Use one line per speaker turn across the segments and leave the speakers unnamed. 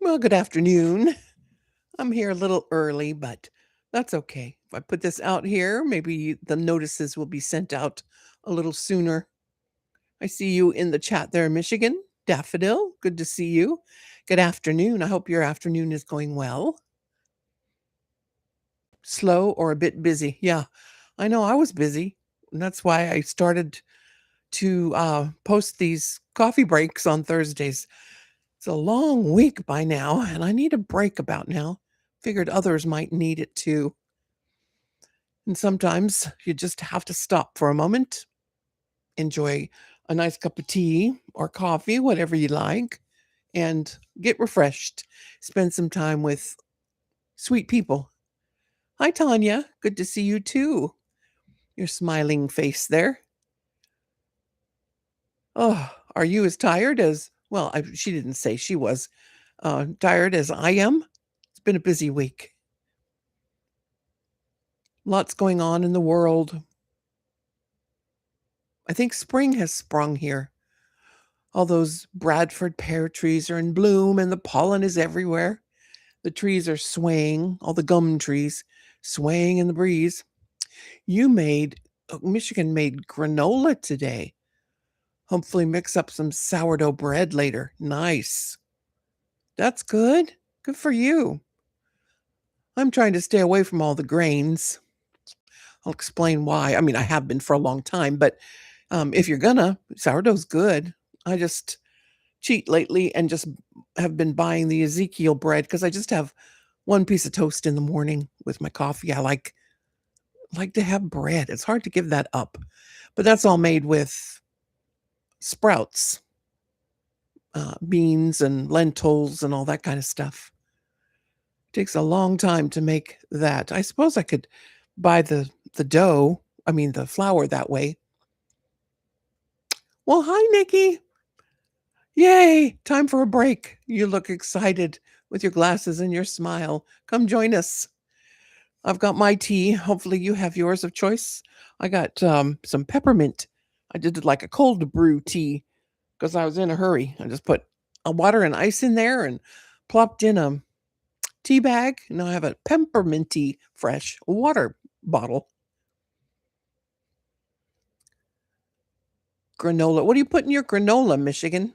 Well, good afternoon. I'm here a little early, but that's okay. If I put this out here, maybe the notices will be sent out a little sooner. I see you in the chat there, Michigan. Daffodil, good to see you. Good afternoon. I hope your afternoon is going well. Slow or a bit busy? Yeah, I know I was busy. And that's why I started to post these coffee breaks on Thursdays. It's a long week by now, and I need a break about now. Figured others might need it too. And sometimes you just have to stop for a moment, enjoy a nice cup of tea or coffee, whatever you like, and get refreshed. Spend some time with sweet people. Hi, Tanya. Good to see you too. Your smiling face there. Oh, are you as tired as, well, she didn't say she was tired as I am? It's been a busy week. Lots going on in the world. I think spring has sprung here. All those Bradford pear trees are in bloom and the pollen is everywhere. The trees are swaying, all the gum trees swaying in the breeze. Michigan made granola today. Hopefully, mix up some sourdough bread later. Nice. That's good. Good for you. I'm trying to stay away from all the grains. I'll explain why. I mean, I have been for a long time, but if you're gonna, sourdough's good. I just cheat lately and just have been buying the Ezekiel bread because I just have one piece of toast in the morning with my coffee. I like to have bread. It's hard to give that up. But that's all made with sprouts, beans and lentils and all that kind of stuff. Takes a long time to make that. I suppose I could buy the dough, I mean the flour that way. Well, hi Nikki. Yay, time for a break. You look excited with your glasses and your smile. Come join us. I've got my tea. Hopefully, you have yours of choice. I got some peppermint. I did it like a cold brew tea because I was in a hurry. I just put a water and ice in there and plopped in a tea bag. Now I have a pepperminty fresh water bottle. Granola. What do you put in your granola, Michigan?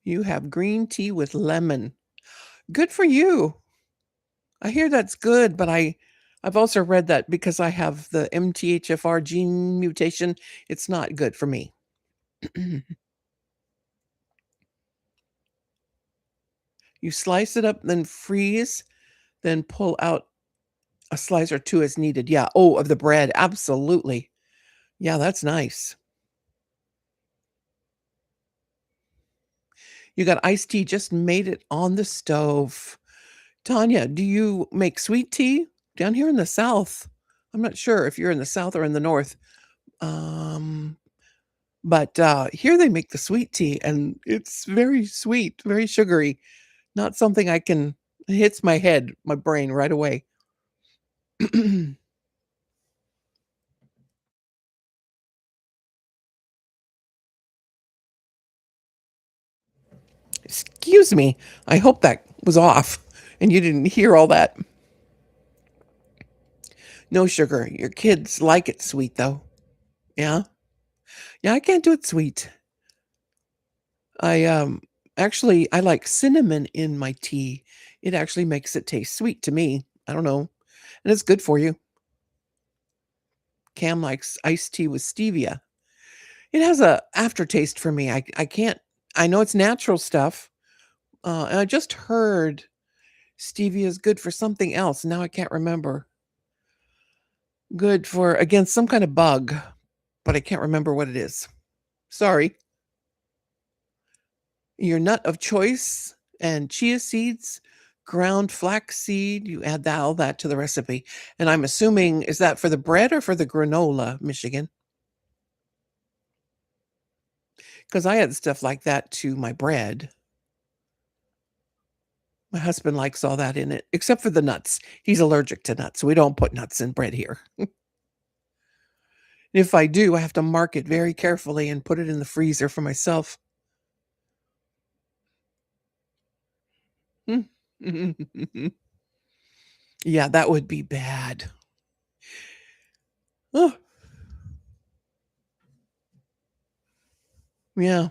You have green tea with lemon. Good for you. I hear that's good, but I've also read that because I have the MTHFR gene mutation, it's not good for me. You slice it up, then freeze, then pull out a slice or two as needed. Yeah. Oh, of the bread. Absolutely. Yeah, that's nice. You got iced tea, just made it on the stove. Tanya, do you make sweet tea? Down here in the South, I'm not sure if you're in the South or in the North. Um, but here they make the sweet tea and it's very sweet, very sugary. Not something I can, it hits my head, my brain right away. Excuse me. I hope that was off and you didn't hear all that. No sugar. Your kids like it sweet though. Yeah. Yeah, I can't do it sweet. I actually I like cinnamon in my tea. It actually makes it taste sweet to me. I don't know. And it's good for you. Cam likes iced tea with stevia. It has a aftertaste for me. I can't, I know it's natural stuff. And I just heard stevia is good for something else. Now I can't remember. Good for against some kind of bug, but I can't remember what it is. Sorry. Your nut of choice and chia seeds, ground flaxseed, you add that all that to the recipe. And I'm assuming is that for the bread or for the granola, Michigan? Because I add stuff like that to my bread. My husband likes all that in it, except for the nuts. He's allergic to nuts, so we don't put nuts in bread here. If I do, I have to mark it very carefully and put it in the freezer for myself. Mm. Yeah, that would be bad. Oh, yeah.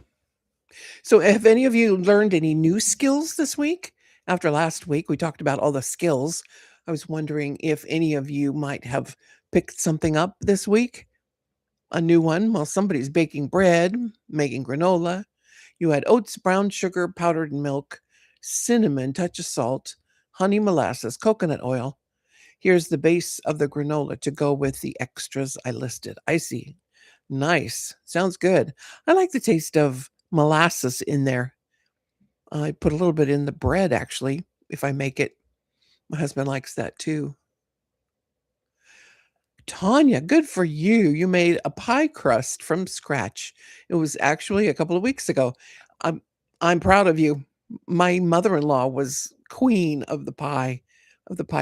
So, have any of you learned any new skills this week? After last week, we talked about all the skills. I was wondering if any of you might have picked something up this week, a new one. Well, somebody's baking bread, making granola. You had oats, brown sugar, powdered milk, cinnamon, touch of salt, honey, molasses, coconut oil. Here's the base of the granola to go with the extras I listed. I see. Nice. Sounds good. I like the taste of molasses in there. I put a little bit in the bread actually, if I make it. My husband likes that too. Tanya, good for you. You made a pie crust from scratch. It was actually a couple of weeks ago. I'm I'm proud of you. My mother-in-law was queen of the pie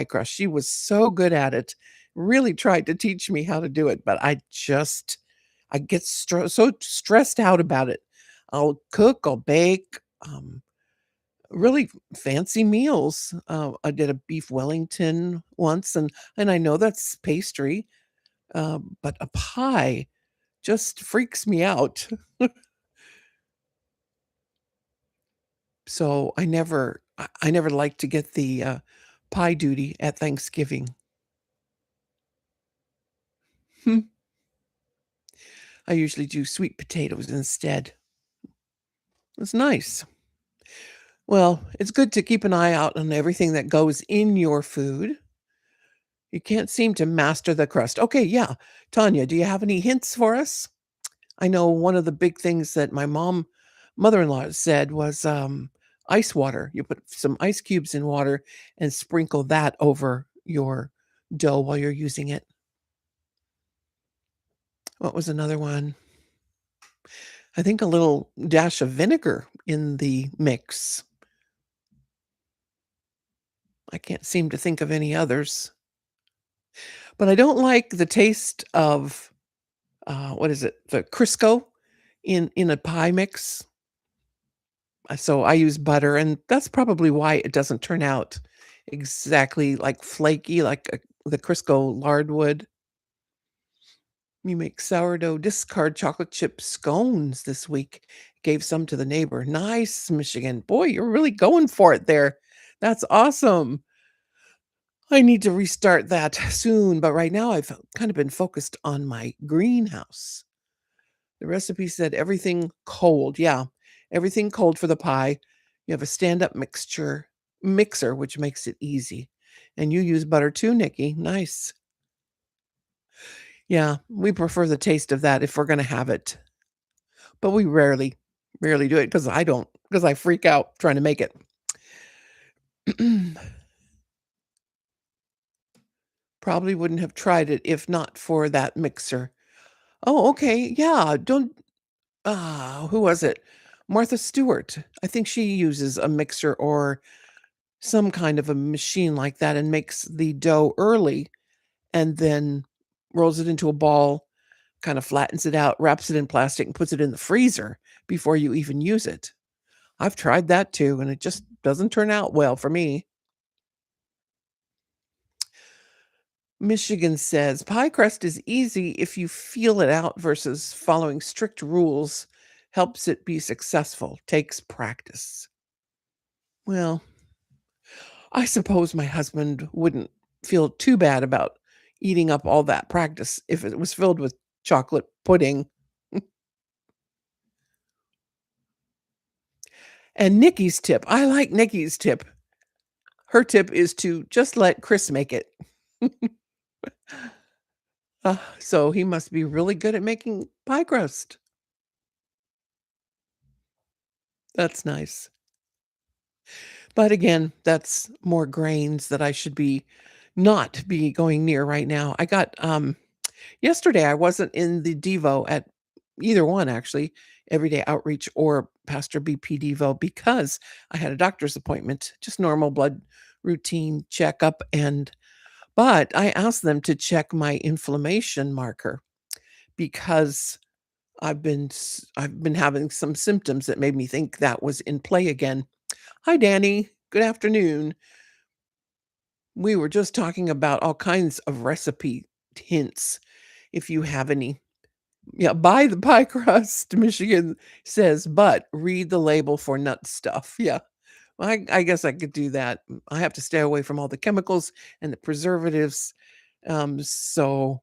crust. She was so good at it. Really tried to teach me how to do it, but I get so stressed out about it. I'll cook, I'll bake, really fancy meals. I did a beef Wellington once, and I know that's pastry, but a pie just freaks me out. So I never like to get the, pie duty at Thanksgiving. Hmm. I usually do sweet potatoes instead. It's nice. Well, it's good to keep an eye out on everything that goes in your food. You can't seem to master the crust. Okay, yeah. Tanya, do you have any hints for us? I know one of the big things that my mother-in-law said was, ice water. You put some ice cubes in water and sprinkle that over your dough while you're using it. What was another one? I think a little dash of vinegar in the mix. I can't seem to think of any others. But I don't like the taste of, what is it? The Crisco in a pie mix. So I use butter, and that's probably why it doesn't turn out exactly like flaky like, the Crisco lard would. You make sourdough discard chocolate chip scones this week. Gave some to the neighbor. Nice, Michigan. Boy, you're really going for it there. That's awesome. I need to restart that soon, but right now I've kind of been focused on my greenhouse. The recipe said everything cold. Yeah, everything cold for the pie. You have a stand-up mixer, which makes it easy. And you use butter too, Nikki. Nice. Yeah, we prefer the taste of that if we're gonna have it. But we rarely do it because I don't, because I freak out trying to make it. Probably wouldn't have tried it if not for that mixer. Oh, okay. Yeah, don't who was it? Martha Stewart. I think she uses a mixer or some kind of a machine like that and makes the dough early and then rolls it into a ball, kind of flattens it out, wraps it in plastic, and puts it in the freezer before you even use it. I've tried that too, and it just doesn't turn out well for me. Michigan says pie crust is easy if you feel it out versus following strict rules helps it be successful, takes practice. Well, I suppose my husband wouldn't feel too bad about eating up all that practice if it was filled with chocolate pudding. And Nikki's tip, I like Nikki's tip. Her tip is to just let Chris make it. So he must be really good at making pie crust. That's nice. But again, that's more grains that I should be not be going near right now. I got yesterday I wasn't in the Devo at either one actually, Everyday Outreach or Pastor BP Devo because I had a doctor's appointment, just normal blood routine checkup, and but I asked them to check my inflammation marker because I've been having some symptoms that made me think that was in play again. Hi, Danny. Good afternoon. We were just talking about all kinds of recipe hints, if you have any. Yeah, buy the pie crust, Michigan says, but read the label for nut stuff. Yeah, I guess I could do that. I have to stay away from all the chemicals and the preservatives. So,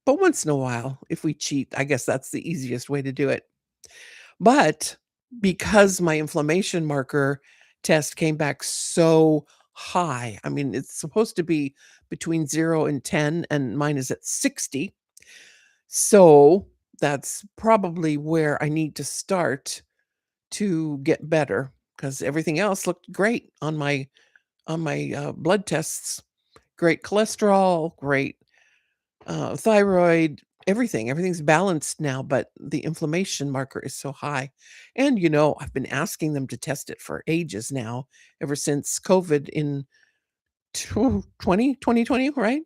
but once in a while, if we cheat, I guess that's the easiest way to do it. But because my inflammation marker test came back so high, I mean, it's supposed to be between 0 and 10, and mine is at 60. So that's probably where I need to start to get better because everything else looked great on my blood tests. Great cholesterol, great thyroid, everything's balanced now, but the inflammation marker is so high. And I've been asking them to test it for ages now, ever since COVID in 2020, right?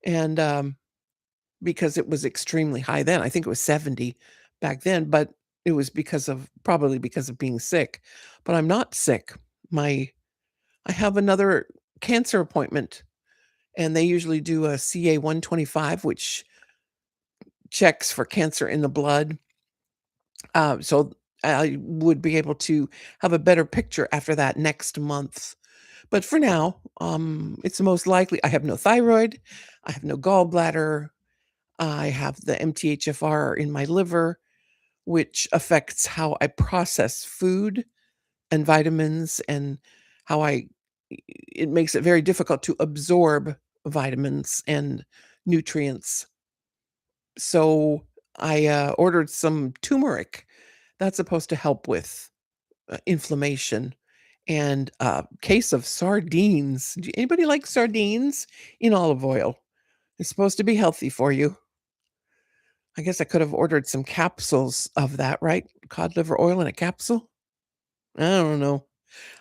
And because it was extremely high then. I think it was 70 back then, but it was probably because of being sick. But I'm not sick. My I have another cancer appointment, and they usually do a CA 125, which checks for cancer in the blood. So I would be able to have a better picture after that next month. But for now, it's most likely I have no thyroid, I have no gallbladder, I have the MTHFR in my liver, which affects how I process food and vitamins and how it makes it very difficult to absorb vitamins and nutrients. So I ordered some turmeric that's supposed to help with inflammation and a case of sardines. Anybody like sardines in olive oil? It's supposed to be healthy for you. I guess I could have ordered some capsules of that, right? Cod liver oil in a capsule? I don't know.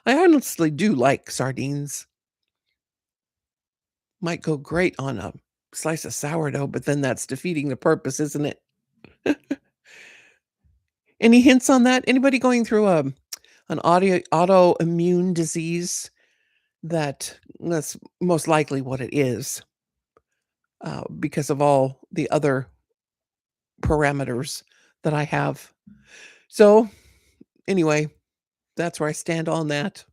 I honestly do like sardines. Might go great on a slice of sourdough, but then that's defeating the purpose, isn't it? Any hints on that? Anybody going through an autoimmune disease that's most likely what it is, because of all the other parameters that I have. So, anyway, that's where I stand on that.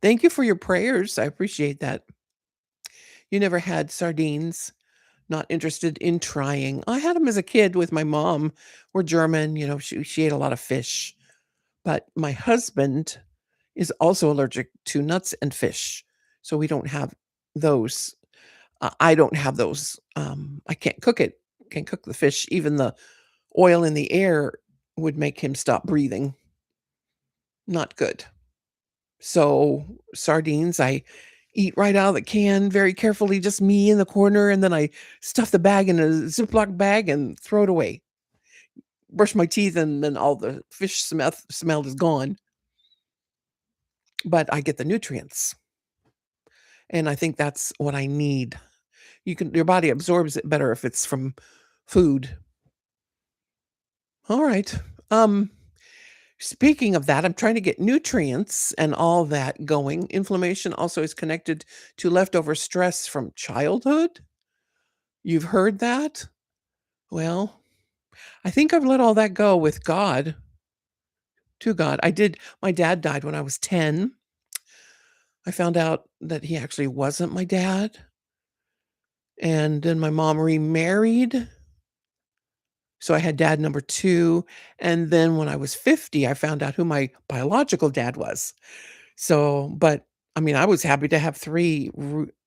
Thank you for your prayers. I appreciate that. You never had sardines, not interested in trying. I had them as a kid with my mom. We're German, she ate a lot of fish. But my husband is also allergic to nuts and fish. So we don't have those. I don't have those. I can't cook it. Can't cook the fish. Even the oil in the air would make him stop breathing. Not good. So sardines, I eat right out of the can very carefully, just me in the corner, and then I stuff the bag in a Ziploc bag and throw it away. Brush my teeth, and then all the fish smell is gone. But I get the nutrients, and I think that's what I need. Your body absorbs it better if it's from food. All right. Um, Speaking of that, I'm trying to get nutrients and all that going. Inflammation also is connected to leftover stress from childhood. You've heard that? Well, I think I've let all that go with God, to God. My dad died when I was 10. I found out that he actually wasn't my dad. And then my mom remarried. So I had dad number 2. And then when I was 50, I found out who my biological dad was. So, but I mean, I was happy to have 3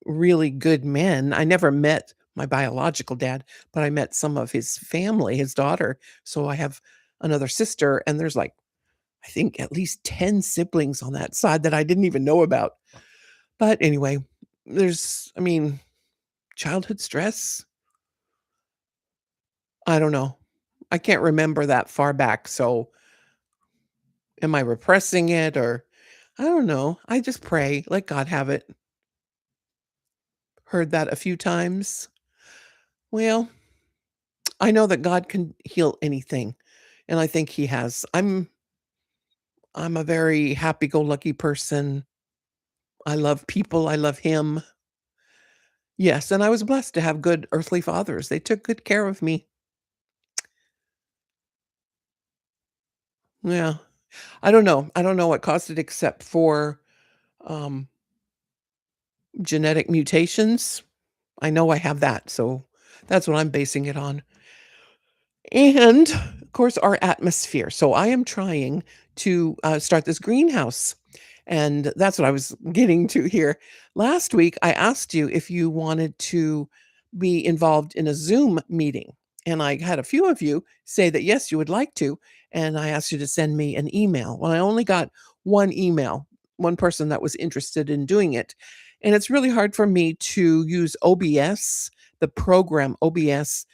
really good men. I never met my biological dad, but I met some of his family, his daughter. So I have another sister, and there's like, I think at least 10 siblings on that side that I didn't even know about. But anyway, I mean, childhood stress. I don't know. I can't remember that far back. So am I repressing it, or I don't know. I just pray, let God have it. Heard that a few times. Well, I know that God can heal anything, and I think he has. I'm a very happy-go-lucky person. I love people, I love him. Yes, and I was blessed to have good earthly fathers. They took good care of me. Yeah. I don't know. I don't know what caused it except for, um, genetic mutations. I know I have that, so that's what I'm basing it on. And, of course, our atmosphere. So I am trying to, start this greenhouse, and that's what I was getting to here. Last week, I asked you if you wanted to be involved in a Zoom meeting, and I had a few of you say that, yes, you would like to, and I asked you to send me an email. Well, I only got 1 email, 1 person that was interested in doing it, and it's really hard for me to use OBS, the program OBS,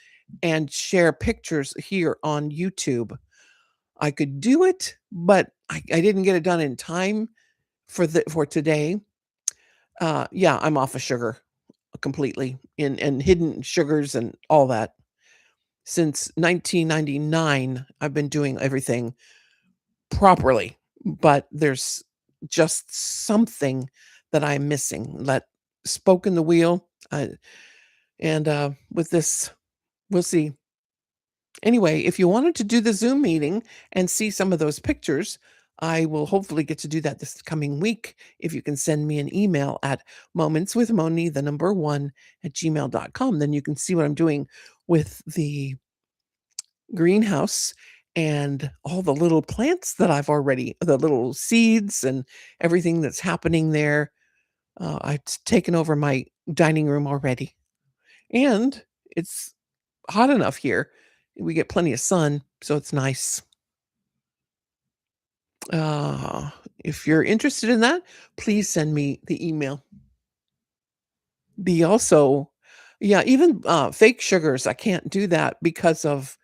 and share pictures here on YouTube. I could do it, but I didn't get it done in time for today. Yeah, I'm off of sugar completely and hidden sugars and all that. Since 1999, I've been doing everything properly, but there's just something that I'm missing. That spoke in the wheel, and with this, we'll see. Anyway, if you wanted to do the Zoom meeting and see some of those pictures, I will hopefully get to do that this coming week. If you can send me an email at momentswithmoni, the number 1 at gmail.com, then you can see what I'm doing with the greenhouse and all the little plants that I've already, the little seeds and everything that's happening there. I've taken over my dining room already. And it's hot enough here. We get plenty of sun, so it's nice. Uh, if you're interested in that, please send me the email. The also Yeah, even, fake sugars, I can't do that because of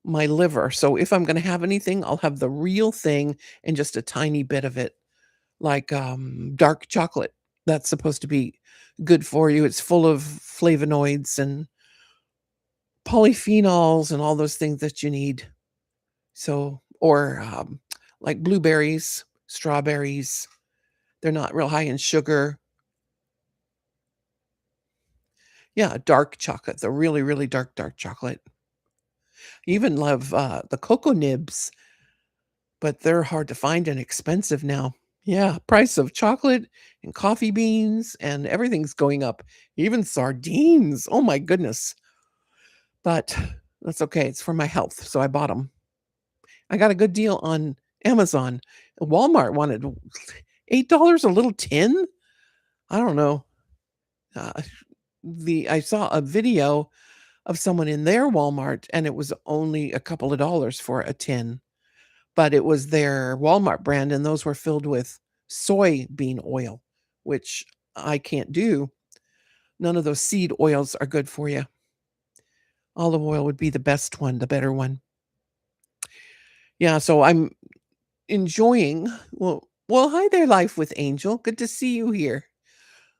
my liver, so if I'm gonna have anything, I'll have the real thing and just a tiny bit of it, like, dark chocolate. That's supposed to be good for you. It's full of flavonoids and polyphenols and all those things that you need. So or, like blueberries, strawberries, they're not real high in sugar. Yeah, dark chocolate, the really, really dark, dark chocolate. Even love, the cocoa nibs, but they're hard to find and expensive now. Yeah, price of chocolate and coffee beans and everything's going up, even sardines, oh my goodness. But that's okay, it's for my health, so I bought them. I got a good deal on Amazon. Walmart wanted $8 a little tin? I don't know. Uh, I saw a video of someone in their Walmart, and it was only a couple of dollars for a tin, but it was their Walmart brand, and those were filled with soybean oil, which I can't do. None of those seed oils are good for you. Olive oil would be the best one, the better one. Yeah, so I'm enjoying well, hi there, Life with Angel. Good to see you here.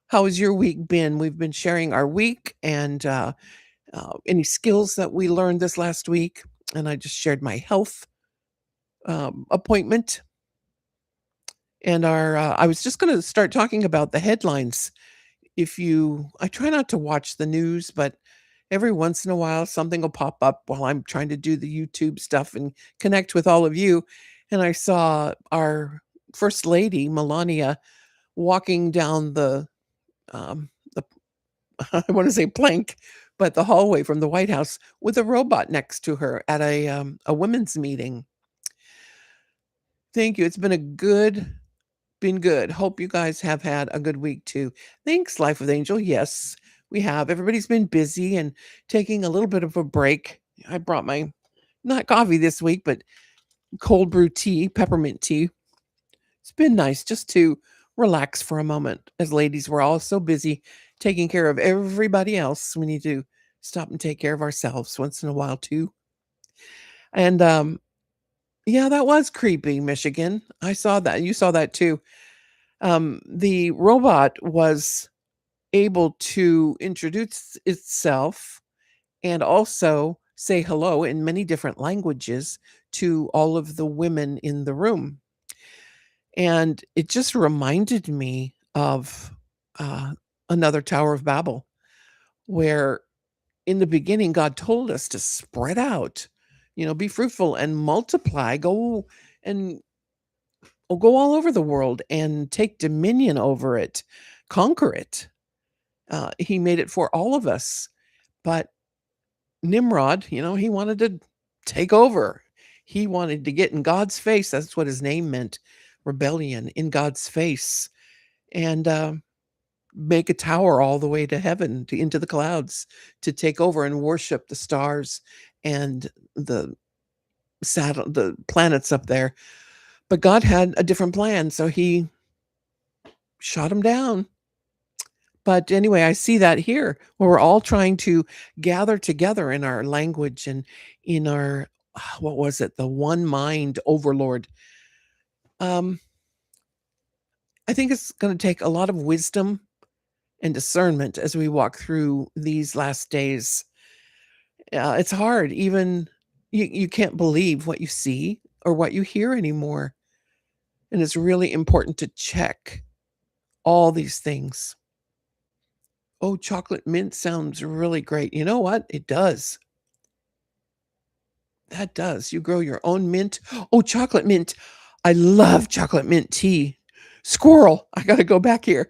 How has your week been? We've been sharing our week and, any skills that we learned this last week, and I just shared my health, appointment, and I was just gonna start talking about the headlines. If you I try not to watch the news, but every once in a while, something will pop up while I'm trying to do the YouTube stuff and connect with all of you, and I saw our first lady, Melania, walking down the I wanna say plank, but the hallway from the White House with a robot next to her at a women's meeting. Thank you. It's been good. Hope you guys have had a good week too. Thanks, Life with Angel. Yes, we have. Everybody's been busy and taking a little bit of a break. I brought my not coffee this week, but cold brew tea, peppermint tea. It's been nice just to relax for a moment. As ladies, we're all so busy taking care of everybody else. We need to stop and take care of ourselves once in a while too. And yeah, that was creepy, Michigan. I saw that. You saw that too. The robot was able to introduce itself and also say hello in many different languages to all of the women in the room. And it just reminded me of uh, another Tower of Babel, where in the beginning, God told us to spread out, be fruitful and multiply, and go all over the world and take dominion over it, conquer it. He made it for all of us. But Nimrod, he wanted to take over. He wanted to get in God's face. That's what his name meant, rebellion in God's face. And make a tower all the way to heaven, into the clouds, to take over and worship the stars and the the planets up there. But God had a different plan, so he shot him down. But anyway, I see that here, where we're all trying to gather together in our language and in our what was it? The one mind overlord. Um, I think it's going to take a lot of wisdom and discernment as we walk through these last days. It's hard. Even you can't believe what you see or what you hear anymore. And it's really important to check all these things. Oh, chocolate mint sounds really great. You know what? It does. That does. You grow your own mint. Oh, chocolate mint. I love chocolate mint tea. Squirrel. I got to go back here.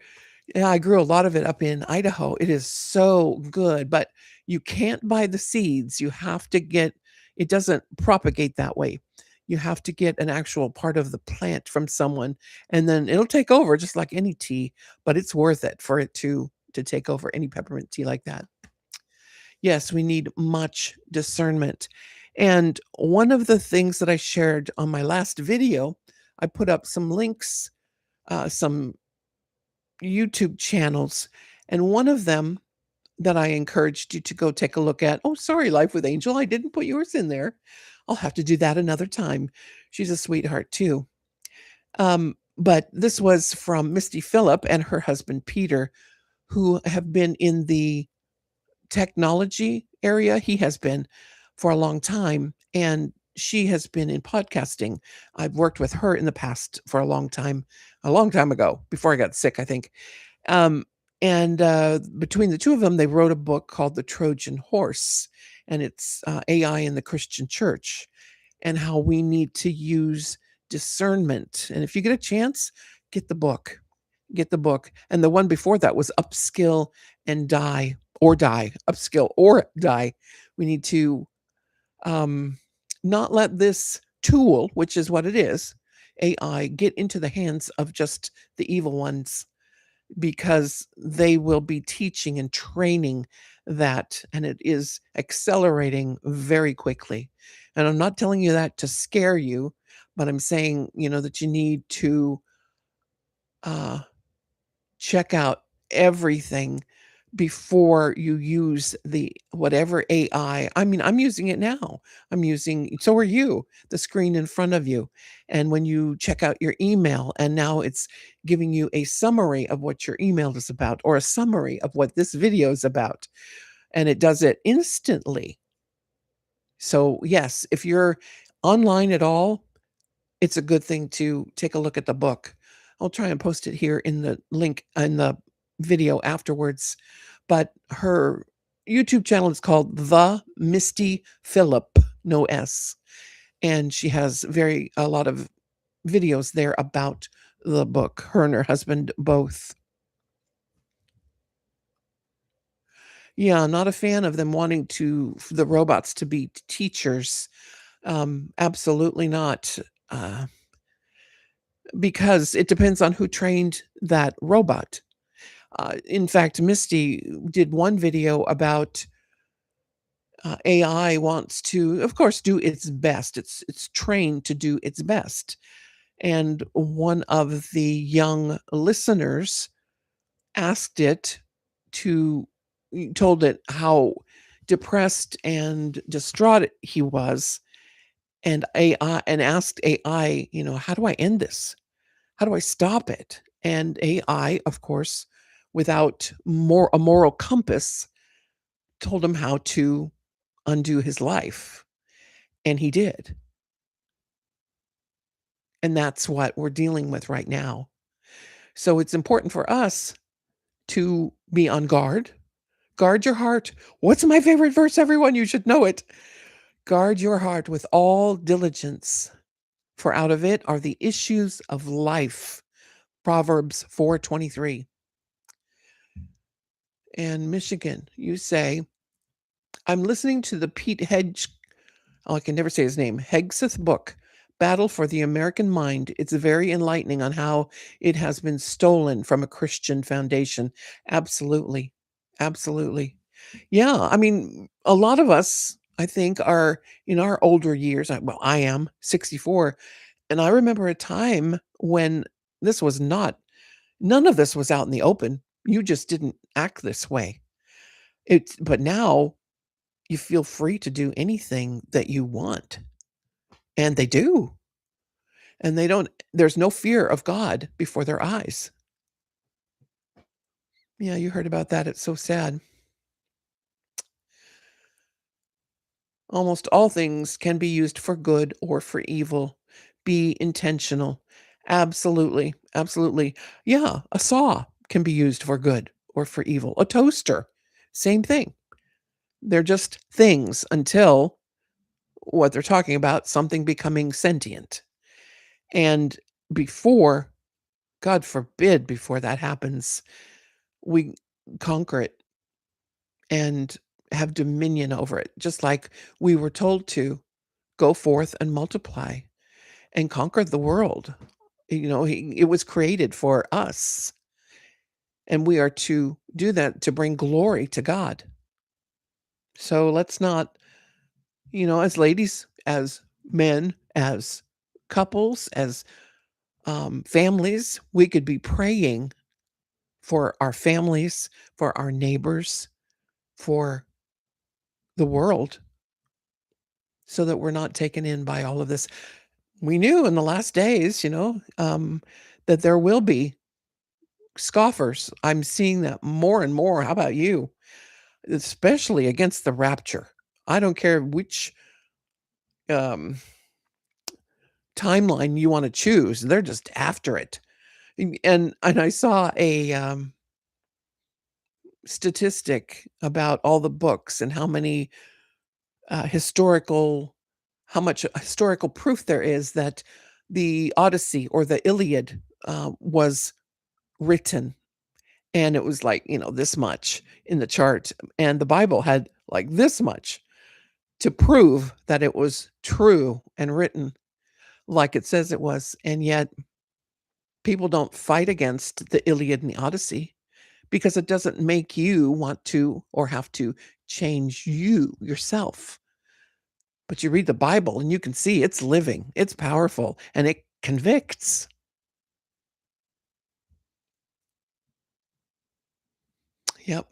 Yeah, I grew a lot of it up in Idaho. It is so good, but you can't buy the seeds. You have to get it doesn't propagate that way. You have to get an actual part of the plant from someone, and then it'll take over just like any tea, but it's worth it for it to take over any peppermint tea like that. Yes, we need much discernment. And one of the things that I shared on my last video, I put up some links, some YouTube channels, and one of them that I encouraged you to go take a look at. Oh, sorry, Life with Angel, I didn't put yours in there. I'll have to do that another time. She's a sweetheart too. But this was from Misty Phillip and her husband Peter, who have been in the technology area. He has been for a long time, and she has been in podcasting. I've worked with her in the past for a long time ago, before I got sick, I think. Um, and between the two of them, they wrote a book called The Trojan Horse, and it's AI in the Christian church and how we need to use discernment. And if you get a chance, get the book. Get the book. And the one before that was Upskill and Die or Die. Upskill or Die. We need to not let this tool, which is what it is, AI, get into the hands of just the evil ones, because they will be teaching and training that, and it is accelerating very quickly. And I'm not telling you that to scare you, but I'm saying, that you need to uh, check out everything before you use the whatever AI. I mean, I'm using it now. So are you, the screen in front of you. And when you check out your email, and now it's giving you a summary of what your email is about, or a summary of what this video is about, and it does it instantly. So, yes, if you're online at all, it's a good thing to take a look at the book. I'll try and post it here in the link in the video afterwards. But her YouTube channel is called The Misty Phillip, no S. And she has a lot of videos there about the book, her and her husband both. Yeah, not a fan of them wanting the robots to be teachers. Absolutely not. Because it depends on who trained that robot. In fact, Misty did one video about AI wants to, of course, do its best. It's trained to do its best. And one of the young listeners asked it to told it how depressed and distraught he was, and asked AI, how do I end this? How do I stop it? And AI, of course, without a moral compass, told him how to undo his life, and he did, and that's what we're dealing with right now. So it's important for us to be on guard. Guard your heart. What's my favorite verse, everyone? You should know it. Guard your heart with all diligence, for out of it are the issues of life. Proverbs 4:23. And Michigan, you say, I'm listening to the Pete Hedge, oh, I can never say his name, Hegseth book, Battle for the American Mind. It's very enlightening on how it has been stolen from a Christian foundation. Absolutely. Absolutely. Yeah, I mean, a lot of us, I think, are in our older years. Well, I am 64, and I remember a time when this was not, none of this was out in the open. You just didn't act this way. But now you feel free to do anything that you want, and they do. And they don't, there's no fear of God before their eyes. Yeah, you heard about that. It's so sad. Almost all things can be used for good or for evil. Be intentional. Absolutely. Absolutely. Yeah, a saw can be used for good or for evil. A toaster, same thing. They're just things until what they're talking about, something becoming sentient. And before, God forbid, before that happens, we conquer it and have dominion over it, just like we were told to go forth and multiply and conquer the world. It was created for us, and we are to do that to bring glory to God. So let's not, as ladies, as men, as couples, as families, we could be praying for our families, for our neighbors, for the world, so that we're not taken in by all of this. We knew in the last days, that there will be scoffers. I'm seeing that more and more. How about you? Especially against the rapture. I don't care which um, timeline you want to choose. They're just after it. And I saw a statistic about all the books and historical how much historical proof there is that the Odyssey or the Iliad was written, and it was like, this much in the chart, and the Bible had like this much to prove that it was true and written like it says it was. And yet people don't fight against the Iliad and the Odyssey because it doesn't make you want to or have to change you yourself. But you read the Bible and you can see it's living, it's powerful, and it convicts. Yep.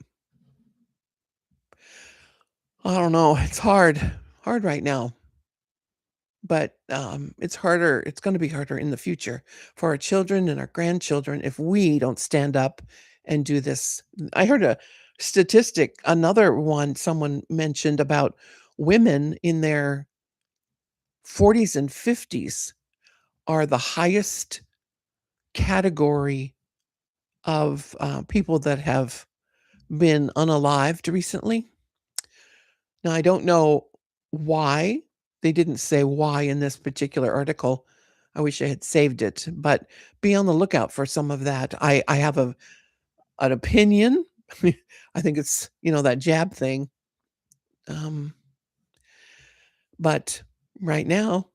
I don't know. It's hard right now, but it's harder. It's going to be harder in the future for our children and our grandchildren if we don't stand up and do this. I heard a statistic, another one someone mentioned about women in their 40s and 50s are the highest category of people that have been unalived recently. Now, I don't know why. They didn't say why in this particular article. I wish I had saved it, but be on the lookout for some of that. I have an opinion. I think it's, that jab thing. But right now,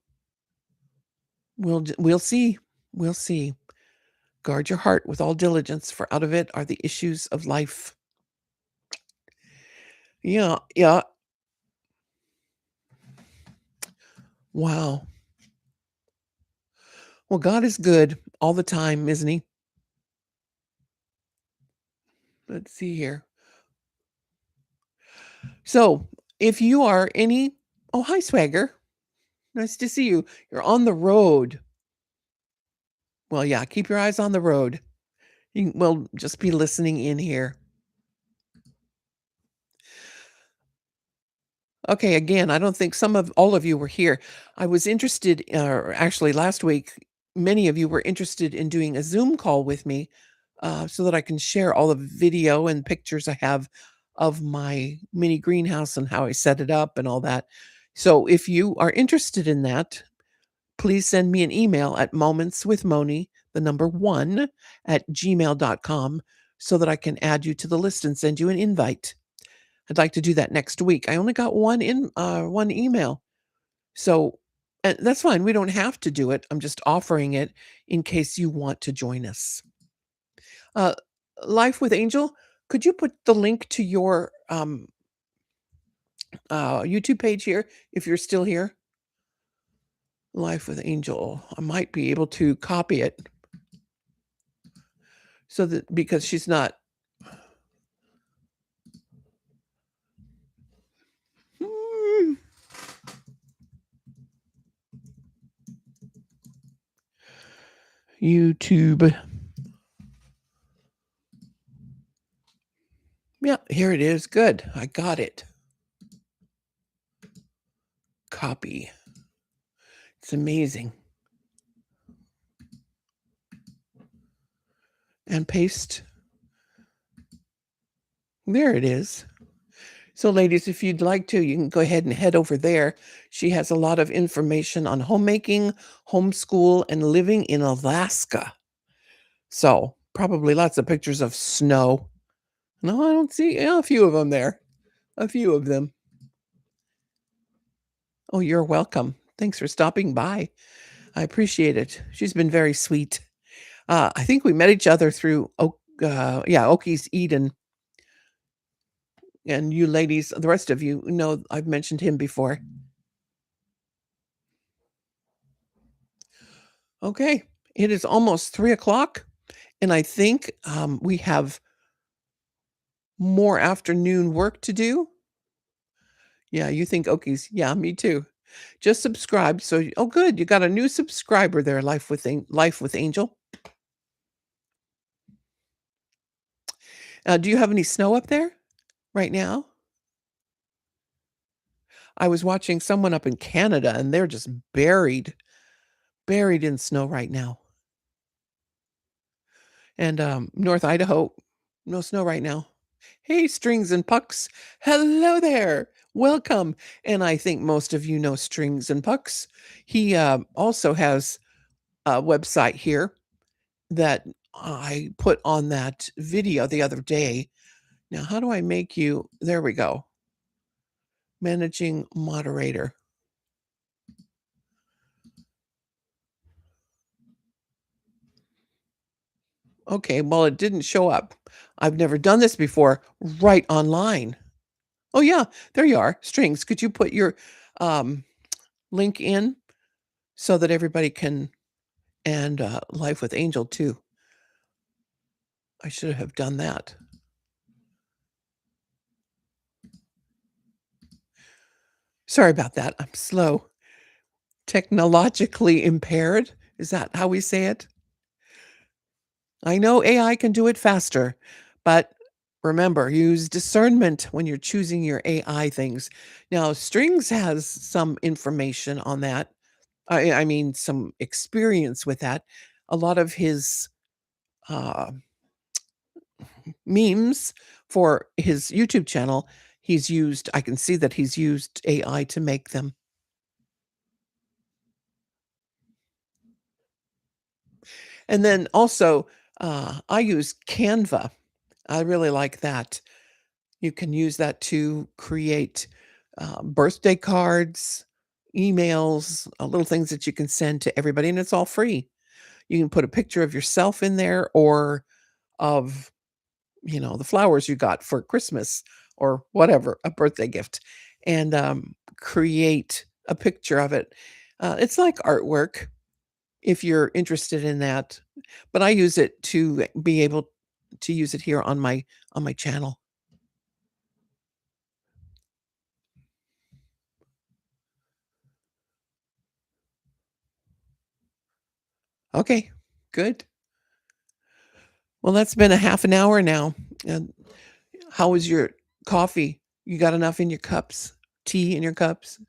we'll see. We'll see. Guard your heart with all diligence, for out of it are the issues of life. Yeah, yeah. Wow. Well, God is good all the time, isn't he? Let's see here. So, if you are any oh, hi, Swagger. Nice to see you. You're on the road. Well, yeah, keep your eyes on the road. We'll just be listening in here. Okay, again, I don't think some of all of you were here. I was interested, or actually last week, many of you were interested in doing a Zoom call with me, so that I can share all the video and pictures I have of my mini greenhouse and how I set it up and all that. So if you are interested in that, please send me an email at momentswithmoni, the number one, at gmail.com so that I can add you to the list and send you an invite. I'd like to do that next week. I only got one email. So and that's fine. We don't have to do it. I'm just offering it in case you want to join us. Uh, Life with Angel, could you put the link to your YouTube page here if you're still here? Life with Angel. I might be able to copy it so that because she's not. Hmm, YouTube. Yeah, here it is. Good. I got it. Copy. It's amazing. And paste. There it is. So, ladies, if you'd like to, you can go ahead and head over there. She has a lot of information on homemaking, homeschool, and living in Alaska. So, probably lots of pictures of snow. No, I don't see yeah, a few of them there. A few of them. Oh, you're welcome. Thanks for stopping by. I appreciate it. She's been very sweet. I think we met each other through Oki's Eden, and you ladies, the rest of you know I've mentioned him before. Okay, it is almost 3 o'clock, and I think we have more afternoon work to do. Yeah, you think Oki's? Yeah, me too. Just subscribe. So, oh, good, you got a new subscriber there. Life with Angel. Do you have any snow up there right now? I was watching someone up in Canada, and they're just buried in snow right now. And, North Idaho, no snow right now. Hey, Strings and Pucks. Hello there. Welcome. And I think most of you know Strings and Pucks. He, also has a website here that I put on that video the other day. Now, how do I make you there we go. Managing moderator. Okay, well, it didn't show up. I've never done this before right online. Oh, yeah, there you are. Strings, could you put your, um, link in so that everybody can and, Life with Angel too. I should have done that. Sorry about that. I'm slow. Technologically impaired? Is that how we say it? I know AI can do it faster, but remember, use discernment when you're choosing your AI things. Now, Strings has some information on that. I mean, some experience with that. A lot of his uh, memes for his YouTube channel, I can see that he's used AI to make them. And then also, I use Canva. I really like that. You can use that to create, birthday cards, emails, little things that you can send to everybody, and it's all free. You can put a picture of yourself in there or of, the flowers you got for Christmas or whatever, a birthday gift, and, create a picture of it. It's like artwork if you're interested in that, but I use it to be able to use it here on my channel. Okay, good. Well, that's been a half an hour now, and how was your coffee? You got enough in your cups? tea in your cups?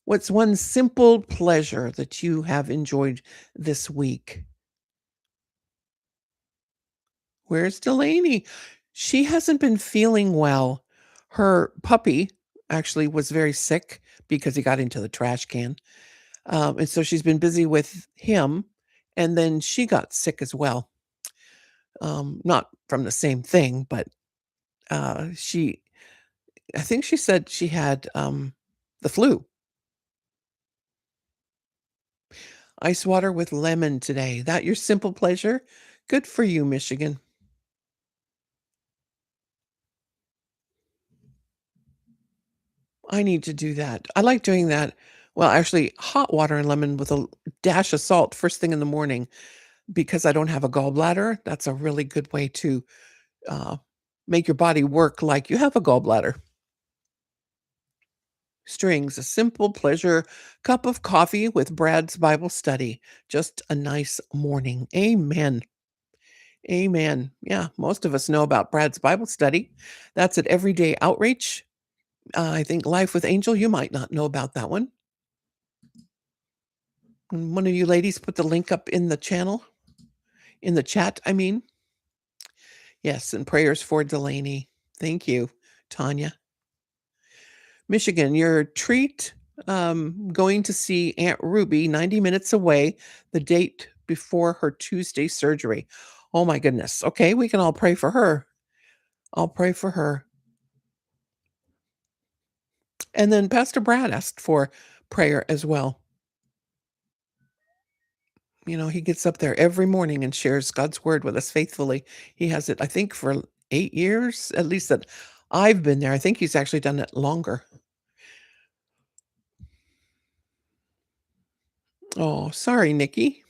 What's one simple pleasure that you have enjoyed this week? Where's Delaney? She hasn't been feeling well. Her puppy actually was very sick because he got into the trash can. And so she's been busy with him. And then she got sick as well. Not from the same thing, but she, I think she said she had the flu. Ice water with lemon today. That your simple pleasure? Good for you, Michigan. I need to do that. I like doing that. Well, actually, hot water and lemon with a dash of salt first thing in the morning because I don't have a gallbladder. That's a really good way to uh, make your body work like you have a gallbladder. Strings, a simple pleasure, cup of coffee with Brad's Bible study. Just a nice morning. Amen. Amen. Yeah, most of us know about Brad's Bible study. That's at Everyday Outreach. I think Life with Angel, you might not know about that one. One of you ladies put the link up in the channel, in the chat, I mean. Yes, and prayers for Delaney. Thank you, Tanya. Michigan, your treat, going to see Aunt Ruby 90 minutes away, the date before her Tuesday surgery. Oh my goodness. Okay, we can all pray for her. I'll pray for her. And then Pastor Brad asked for prayer as well. You know, he gets up there every morning and shares God's word with us faithfully. He has it, I think, for 8 years, at least that I've been there. I think he's actually done it longer. Oh, sorry, Nikki.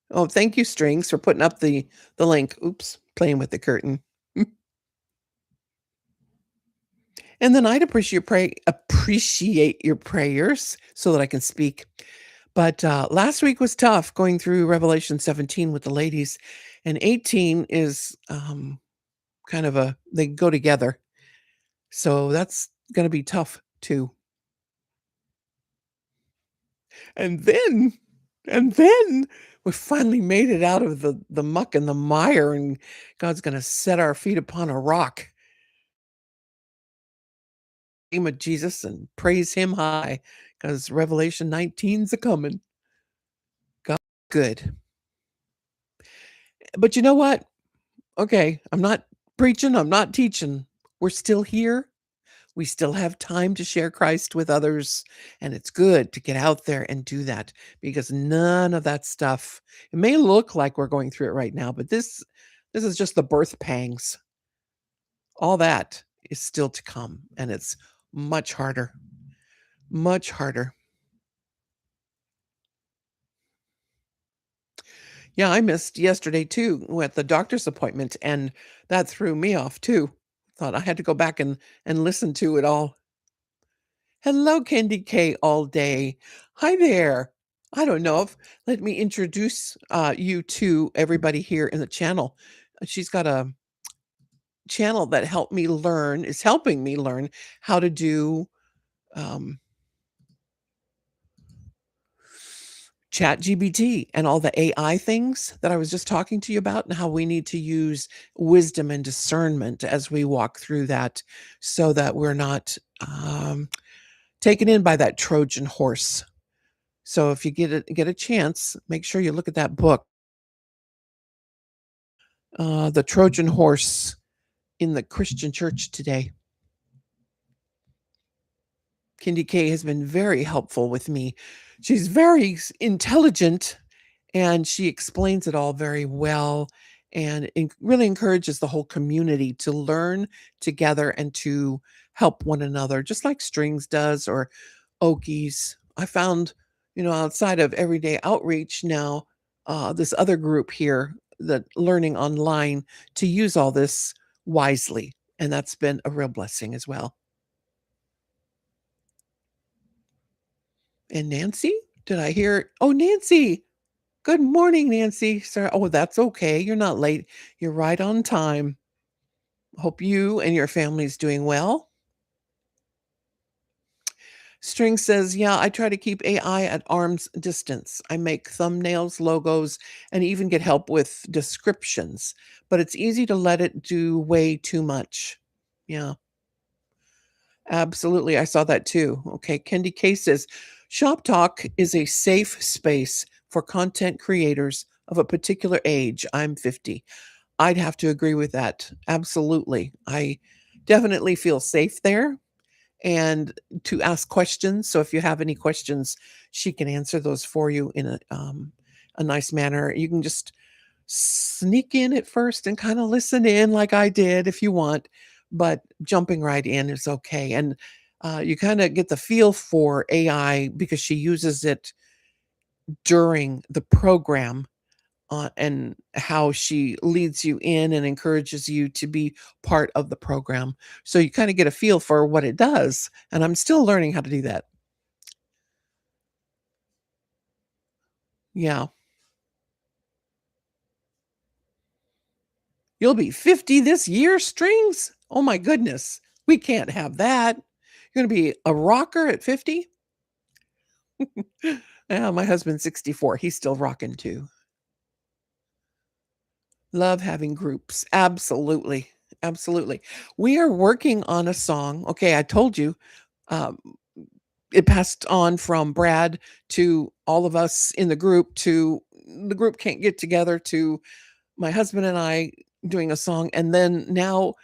Oh, thank you, Strings, for putting up the link. Oops, playing with the curtain. And then I'd appreciate your prayers so that I can speak. But last week was tough going through Revelation 17 with the ladies, and 18 is kind of they go together. So that's going to be tough too. And then and then we finally made it out of the muck and the mire, and God's going to set our feet upon a rock. Name of Jesus and praise him high because Revelation 19's a coming. God good. But you know what? Okay, I'm not preaching, I'm not teaching. We're still here. We still have time to share Christ with others, and it's good to get out there and do that because none of that stuff, it may look like we're going through it right now, but this is just the birth pangs. All that is still to come, and it's much harder. Much harder. Yeah, I missed yesterday too with the doctor's appointment, and that threw me off too. Thought I had to go back and listen to it all. Hello, Candy K all day. Hi there. I don't know if let me introduce you to everybody here in the channel. She's got a channel that is helping me learn how to do um, Chat GBT and all the AI things that I was just talking to you about, and how we need to use wisdom and discernment as we walk through that so that we're not taken in by that Trojan horse. So if you get a chance, make sure you look at that book, The Trojan Horse in the Christian Church Today. Kindy K has been very helpful with me. She's very intelligent and she explains it all very well and really encourages the whole community to learn together and to help one another, just like Strings does or Okies. I found, outside of everyday outreach now, this other group here that learning online to use all this wisely. And that's been a real blessing as well. And Nancy, did I hear? Oh, Nancy, good morning, Nancy. Sorry. Oh, that's okay. You're not late. You're right on time. Hope you and your family's doing well. String says, "Yeah, I try to keep AI at arm's distance. I make thumbnails, logos, and even get help with descriptions, but it's easy to let it do way too much." Yeah, absolutely. I saw that too. Okay, Kendi K says, "Shop Talk is a safe space for content creators of a particular age. I'm 50." I'd have to agree with that. Absolutely. I definitely feel safe there and to ask questions. So if you have any questions, she can answer those for you in a nice manner. You can just sneak in at first and kind of listen in like I did if you want, but jumping right in is okay. And you kind of get the feel for AI because she uses it during the program and how she leads you in and encourages you to be part of the program. So you kind of get a feel for what it does. And I'm still learning how to do that. Yeah. You'll be 50 this year, Strings? Oh my goodness. We can't have that. You're going to be a rocker at 50? Yeah, my husband's 64. He's still rocking too. Love having groups. Absolutely. Absolutely. We are working on a song. Okay, I told you. Um, it passed on from Brad to all of us in the group to the group can't get together to my husband and I doing a song. And then now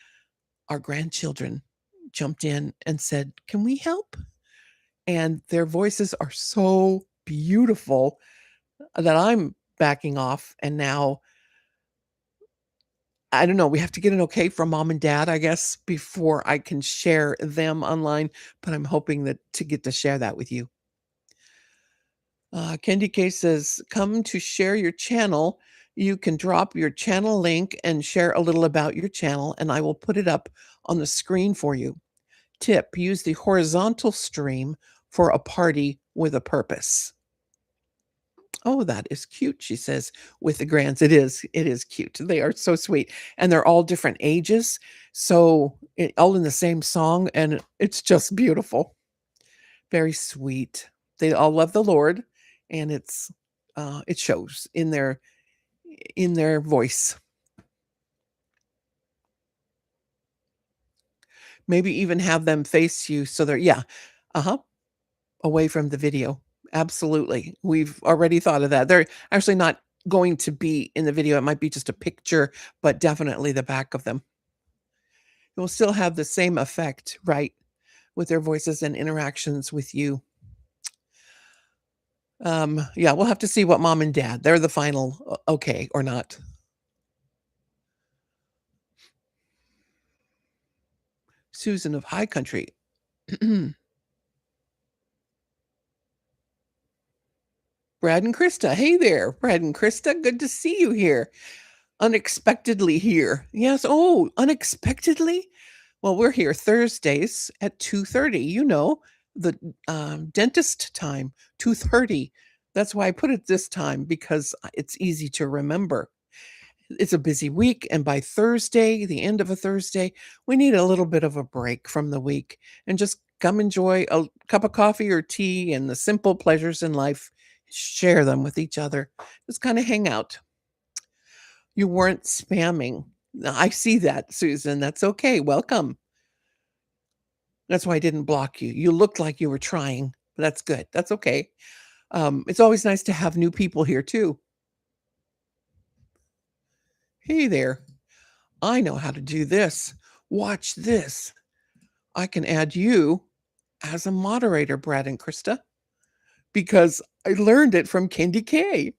our grandchildren jumped in and said, "Can we help?" And their voices are so beautiful that I'm backing off. And now I don't know, we have to get an okay from mom and dad, I guess, before I can share them online. But I'm hoping that to get to share that with you. Candy K says, "Come to share your channel. You can drop your channel link and share a little about your channel, and I will put it up on the screen for you. Tip, use the horizontal stream for a party with a purpose." Oh, that is cute, she says, with the grands. It is cute. They are so sweet. And they're all different ages. So all in the same song. And it's just beautiful. Very sweet. They all love the Lord. And it shows in their voice. Maybe even have them face you so they're yeah. Uh-huh. Away from the video. Absolutely. We've already thought of that. They're actually not going to be in the video. It might be just a picture, but definitely the back of them. It will still have the same effect, right? With their voices and interactions with you. Yeah, we'll have to see what mom and dad, they're the final okay or not. Susan of High Country. Brad and Krista. Hey there, Brad and Krista. Good to see you here. Unexpectedly here. Yes. Oh, unexpectedly? Well, we're here Thursdays at 2:30. You know, the dentist time, 2:30. That's why I put it this time because it's easy to remember. It's a busy week, and by Thursday, the end of a Thursday, we need a little bit of a break from the week and just come enjoy a cup of coffee or tea and the simple pleasures in life, share them with each other. Just kind of hang out. You weren't spamming. I see that, Susan. That's okay. Welcome. That's why I didn't block you. You looked like you were trying. That's good. That's okay. It's always nice to have new people here too. Hey there. I know how to do this. Watch this. I can add you as a moderator, Brad and Krista, because I learned it from Candy K.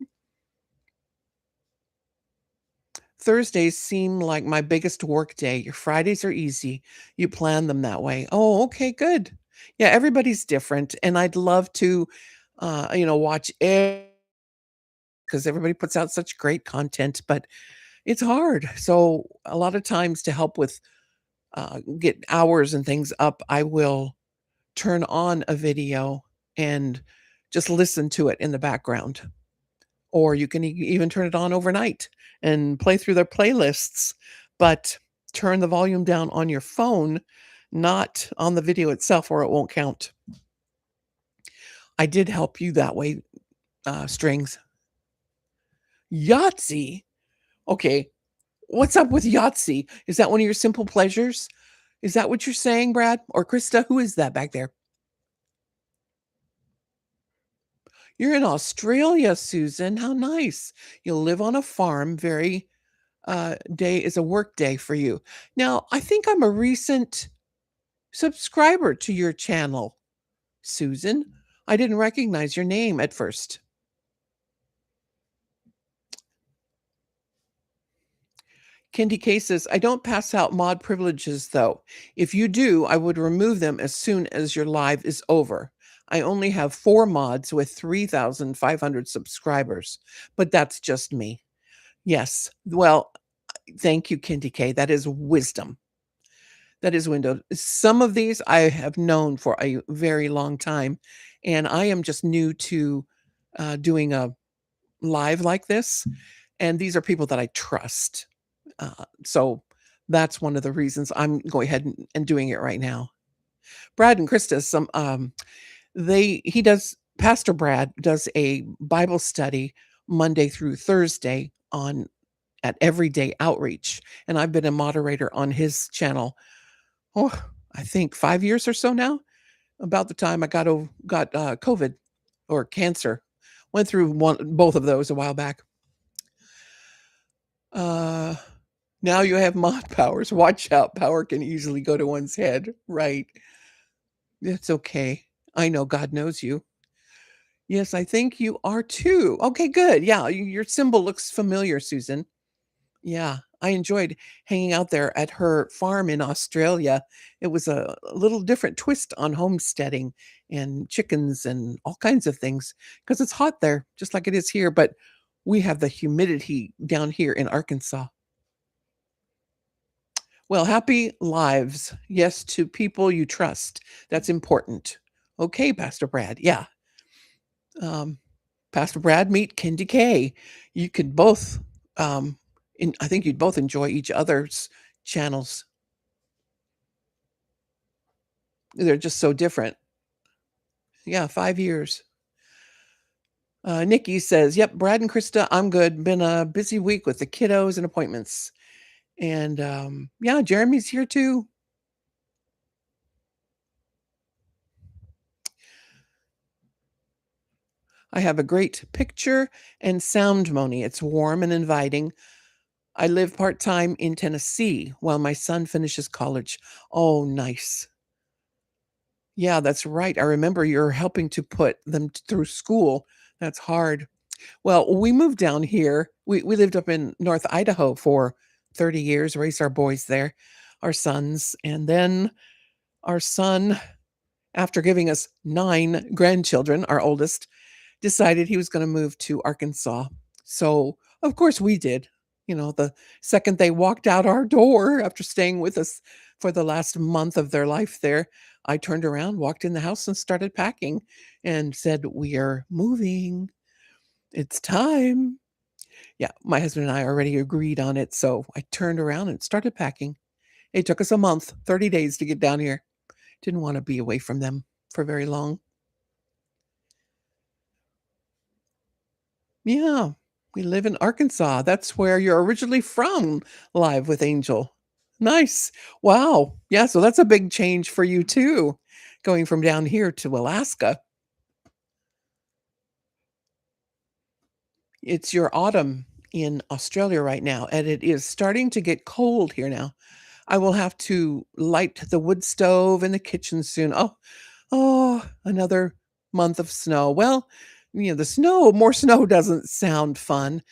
Thursdays seem like my biggest work day. Your Fridays are easy. You plan them that way. Oh, okay, good. Yeah, everybody's different. And I'd love to, watch because everybody puts out such great content, but it's hard. So a lot of times to help with get hours and things up, I will turn on a video and just listen to it in the background. Or you can even turn it on overnight and play through their playlists, but turn the volume down on your phone, not on the video itself, or it won't count. I did help you that way, strings. Yahtzee? Okay, what's up with Yahtzee? Is that one of your simple pleasures? Is that what you're saying, Brad or Krista? Who is that back there? You're in Australia, Susan. How nice. You'll live on a farm. Very day is a work day for you. Now, I think I'm a recent subscriber to your channel, Susan. I didn't recognize your name at first. Candy K says, I don't pass out mod privileges though. If you do, I would remove them as soon as your live is over. I only have 4 mods with 3,500 subscribers, but that's just me. Yes. Well, thank you, Candy K. That is wisdom. That is window. Some of these I have known for a very long time, and I am just new to doing a live like this. And these are people that I trust. So that's one of the reasons I'm going ahead and doing it right now. Brad and Krista, he does, Pastor Brad does a Bible study Monday through Thursday on at Everyday Outreach. And I've been a moderator on his channel, oh, I think 5 years or so now, about the time I got COVID or cancer. Went through both of those a while back. Now you have mod powers. Watch out. Power can easily go to one's head. Right. It's okay. I know God knows you. Yes, I think you are too. Okay, good. Yeah, your symbol looks familiar, Susan. Yeah, I enjoyed hanging out there at her farm in Australia. It was a little different twist on homesteading and chickens and all kinds of things because it's hot there, just like it is here. But we have the humidity down here in Arkansas. Well, happy lives. Yes, to people you trust. That's important. Okay, Pastor Brad. Yeah. Um, Pastor Brad, meet Candy K. You could both, I think you'd both enjoy each other's channels. They're just so different. Yeah, 5 years. Nikki says, yep, Brad and Krista, I'm good. Been a busy week with the kiddos and appointments. And yeah, Jeremy's here too. I have a great picture and sound, Moni. It's warm and inviting. I live part time in Tennessee while my son finishes college. Oh, nice. Yeah, that's right. I remember you're helping to put them through school. That's hard. Well, we moved down here. We lived up in North Idaho for 30 years, raised our boys there, our sons. And then our son, after giving us 9 grandchildren, our oldest, decided he was going to move to Arkansas. So, of course, we did. The second they walked out our door after staying with us for the last month of their life there, I turned around, walked in the house, and started packing and said, we are moving. It's time. Yeah, my husband and I already agreed on it. So I turned around and started packing. It took us a month, 30 days to get down here. Didn't want to be away from them for very long. Yeah, we live in Arkansas. That's where you're originally from, live with Angel. Nice. Wow. Yeah, so that's a big change for you too, going from down here to Alaska. It's your autumn in Australia right now, and it is starting to get cold here now. I will have to light the wood stove in the kitchen soon. Oh, another month of snow. Well, more snow doesn't sound fun.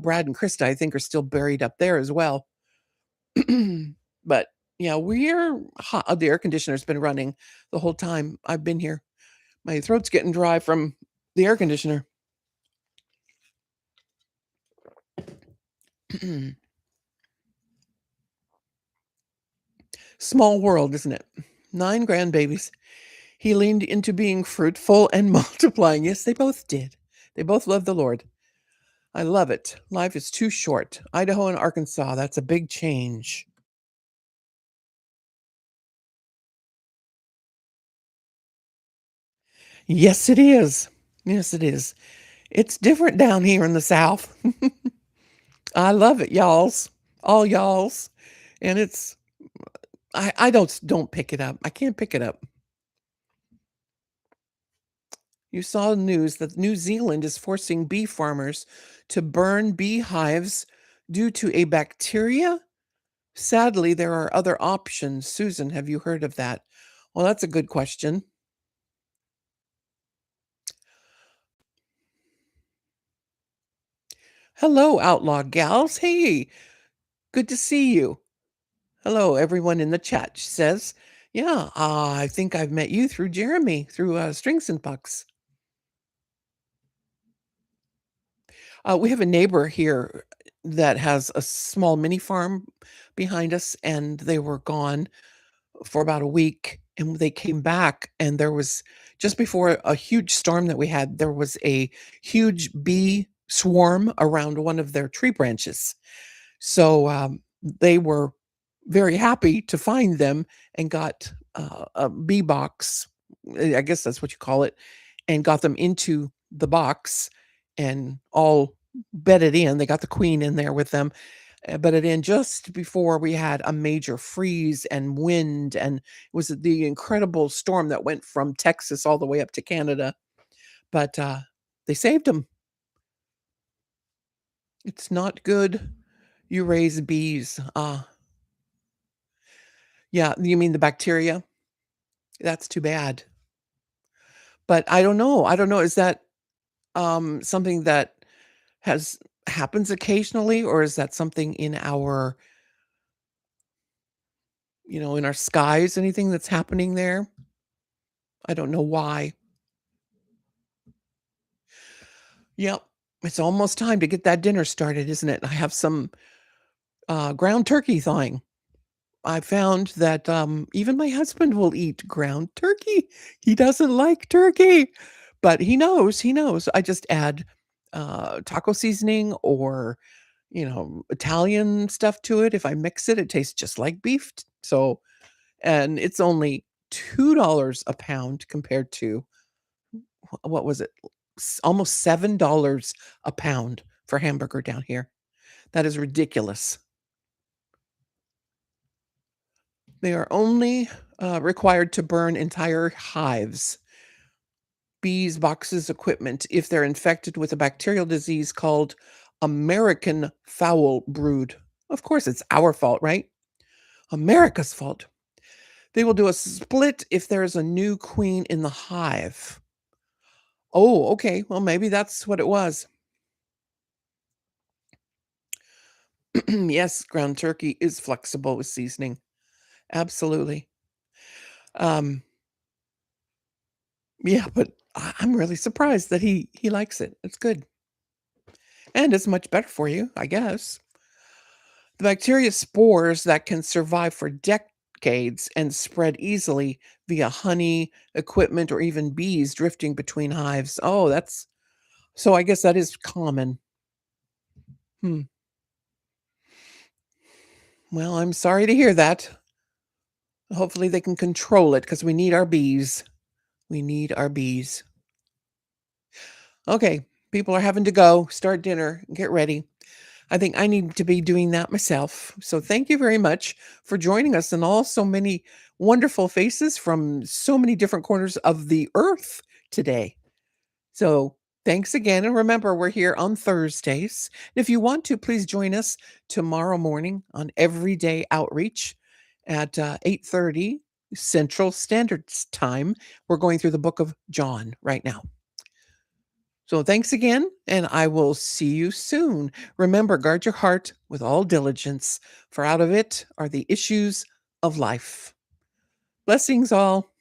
Brad and Krista, I think, are still buried up there as well. But yeah, we're hot. The air conditioner's been running the whole time I've been here. My throat's getting dry from the air conditioner. Small world, isn't it? 9 grandbabies. He leaned into being fruitful and multiplying. Yes, they both did. They both love the Lord. I love it. Life is too short. Idaho and Arkansas, that's a big change. Yes, it is. Yes, it is. It's different down here in the South. I love it, y'alls. All y'alls. And it's I don't pick it up. I can't pick it up. You saw news that New Zealand is forcing bee farmers to burn beehives due to a bacteria. Sadly, there are other options. Susan, have you heard of that? Well, that's a good question. Hello, outlaw gals. Hey, good to see you. Hello, everyone in the chat. She says, yeah, I think I've met you through Jeremy, through Strings and Pucks. We have a neighbor here that has a small mini farm behind us, and they were gone for about a week. And they came back, and there was just before a huge storm that we had, there was a huge bee swarm around one of their tree branches. So they were very happy to find them and got a bee box. I guess that's what you call it, and got them into the box and all bedded in. They got the queen in there with them, bedded in just before we had a major freeze and wind. And it was the incredible storm that went from Texas all the way up to Canada. But they saved them. It's not good. You raise bees. Yeah, you mean the bacteria? That's too bad. But I don't know. I don't know. Is that something that has happens occasionally, or is that something in our, in our skies, anything that's happening there? I don't know why. Yep. It's almost time to get that dinner started, isn't it? I have some ground turkey thawing. I found that even my husband will eat ground turkey. He doesn't like turkey, but he knows. He knows. I just add taco seasoning or Italian stuff to it. If I mix it, it tastes just like beef. So, and it's only $2 a pound compared to what was it? Almost $7 a pound for hamburger down here. That is ridiculous. They are only required to burn entire hives, bees, boxes, equipment if they're infected with a bacterial disease called American foul brood. Of course, it's our fault, right? America's fault. They will do a split if there's a new queen in the hive. Oh, okay. Well, maybe that's what it was. Yes, ground turkey is flexible with seasoning. Absolutely. Um, yeah, but I'm really surprised that he likes it. It's good. And it's much better for you, I guess. The bacteria spores that can survive for decades and spread easily via honey, equipment, or even bees drifting between hives. Oh, that's so I guess that is common. Hmm. Well, I'm sorry to hear that. Hopefully they can control it because we need our bees. We need our bees. Okay, people are having to go, start dinner, get ready. I think I need to be doing that myself. So thank you very much for joining us and all so many wonderful faces from so many different corners of the earth today. So thanks again. And remember, we're here on Thursdays. And if you want to, please join us tomorrow morning on Everyday Outreach at 8:30 Central Standard Time. We're going through the book of John right now. So thanks again, and I will see you soon. Remember, guard your heart with all diligence, for out of it are the issues of life. Blessings all.